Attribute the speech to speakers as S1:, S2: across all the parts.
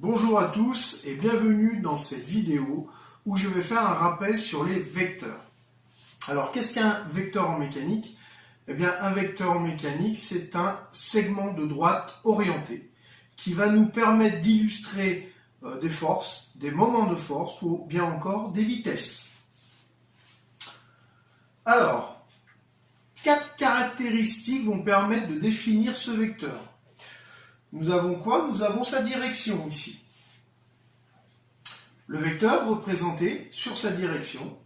S1: Bonjour à tous et bienvenue dans cette vidéo où je vais faire un rappel sur les vecteurs. Alors qu'est-ce qu'un vecteur en mécanique? Eh bien un vecteur en mécanique c'est un segment de droite orienté qui va nous permettre d'illustrer des forces, des moments de force ou bien encore des vitesses. Alors, 4 caractéristiques vont permettre de définir ce vecteur. Nous avons quoi? Nous avons sa direction ici. Le vecteur représenté sur sa direction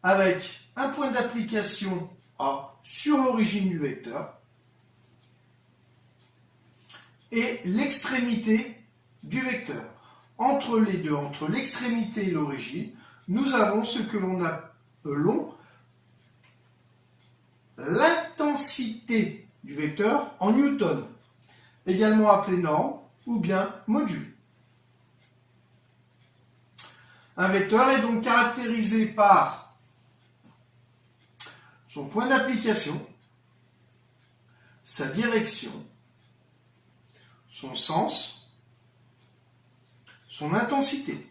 S1: avec un point d'application A sur l'origine du vecteur et l'extrémité du vecteur. Entre les deux, entre l'extrémité et l'origine, nous avons ce que l'on appelle l'intensité du vecteur en newton, également appelé norme ou bien module. Un vecteur est donc caractérisé par son point d'application, sa direction, son sens, son intensité.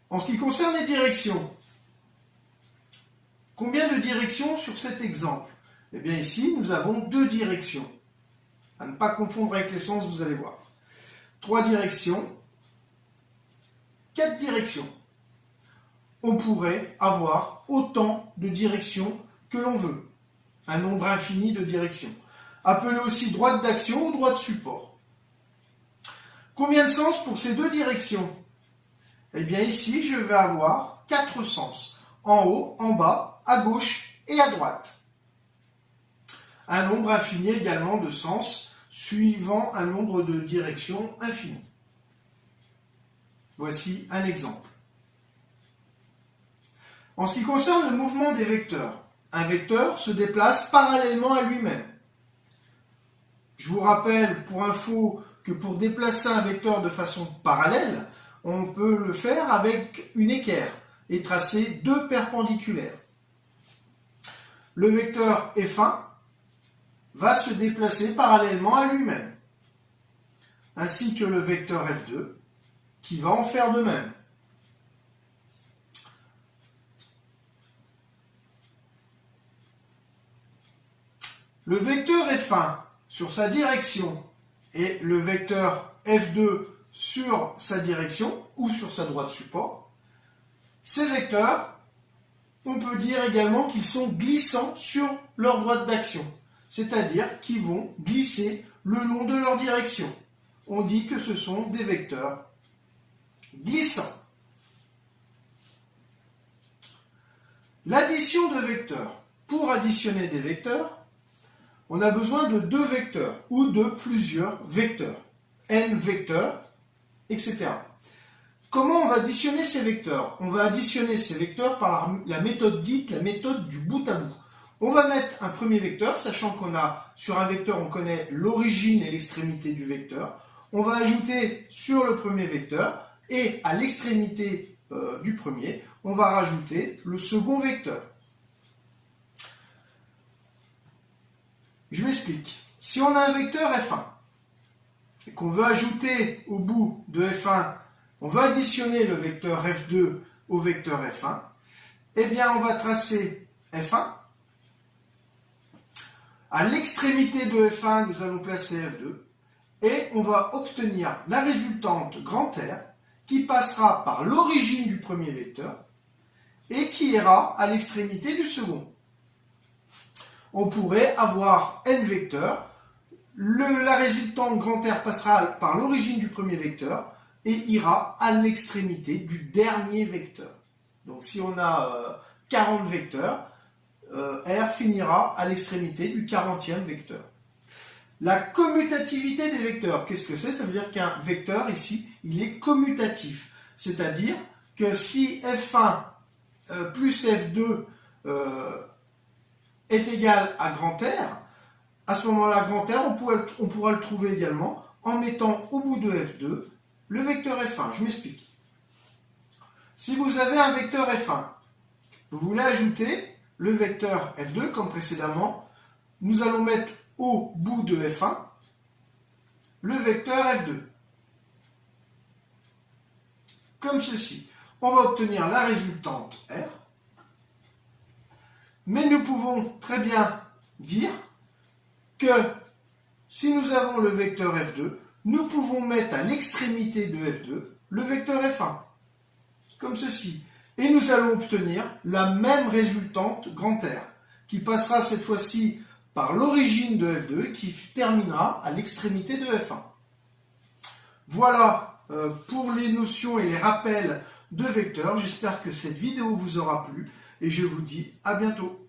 S1: En ce qui concerne les directions, combien de directions sur cet exemple? Eh bien ici, nous avons 2 directions. À ne pas confondre avec les sens, vous allez voir. 3 directions, 4 directions. On pourrait avoir autant de directions que l'on veut. Un nombre infini de directions. Appelé aussi droite d'action ou droite support. Combien de sens pour ces 2 directions? Eh bien ici, je vais avoir 4 sens. En haut, en bas, à gauche et à droite. Un nombre infini également de sens suivant un nombre de directions infini. Voici un exemple. En ce qui concerne le mouvement des vecteurs, un vecteur se déplace parallèlement à lui-même. Je vous rappelle pour info que pour déplacer un vecteur de façon parallèle, on peut le faire avec une équerre et tracer 2 perpendiculaires. Le vecteur F1 va se déplacer parallèlement à lui-même, ainsi que le vecteur F2 qui va en faire de même. Le vecteur F1 sur sa direction et le vecteur F2 sur sa direction ou sur sa droite support, ces vecteurs, on peut dire également qu'ils sont glissants sur leur droite d'action, c'est-à-dire qu'ils vont glisser le long de leur direction. On dit que ce sont des vecteurs glissants. L'addition de vecteurs. Pour additionner des vecteurs, on a besoin de 2 vecteurs ou de plusieurs vecteurs, n vecteurs, etc. Comment on va additionner ces vecteurs? On va additionner ces vecteurs par la méthode dite la méthode du bout à bout. On va mettre un premier vecteur, sachant qu'on a sur un vecteur, on connaît l'origine et l'extrémité du vecteur. On va ajouter sur le premier vecteur et à l'extrémité du premier, on va rajouter le second vecteur. Je m'explique. Si on a un vecteur F1 et qu'on veut ajouter au bout de F1, on va additionner le vecteur F2 au vecteur F1, eh bien on va tracer F1. À l'extrémité de F1, nous allons placer F2 et on va obtenir la résultante grand R qui passera par l'origine du premier vecteur et qui ira à l'extrémité du second. On pourrait avoir n vecteurs, la résultante grand R passera par l'origine du premier vecteur et ira à l'extrémité du dernier vecteur. Donc si on a 40 vecteurs, R finira à l'extrémité du 40e vecteur. La commutativité des vecteurs, qu'est-ce que c'est? Ça veut dire qu'un vecteur ici, il est commutatif. C'est-à-dire que si F1 plus F2 est égal à grand R, à ce moment-là, grand R, on pourra le trouver également en mettant au bout de F2 le vecteur F1. Je m'explique. Si vous avez un vecteur F1, vous voulez ajouter le vecteur F2 comme précédemment, nous allons mettre au bout de F1 le vecteur F2. Comme ceci. On va obtenir la résultante R. Mais nous pouvons très bien dire que si nous avons le vecteur F2, nous pouvons mettre à l'extrémité de F2 le vecteur F1. Comme ceci. Et nous allons obtenir la même résultante grand R, qui passera cette fois-ci par l'origine de F2 et qui terminera à l'extrémité de F1. Voilà pour les notions et les rappels de vecteurs. J'espère que cette vidéo vous aura plu et je vous dis à bientôt.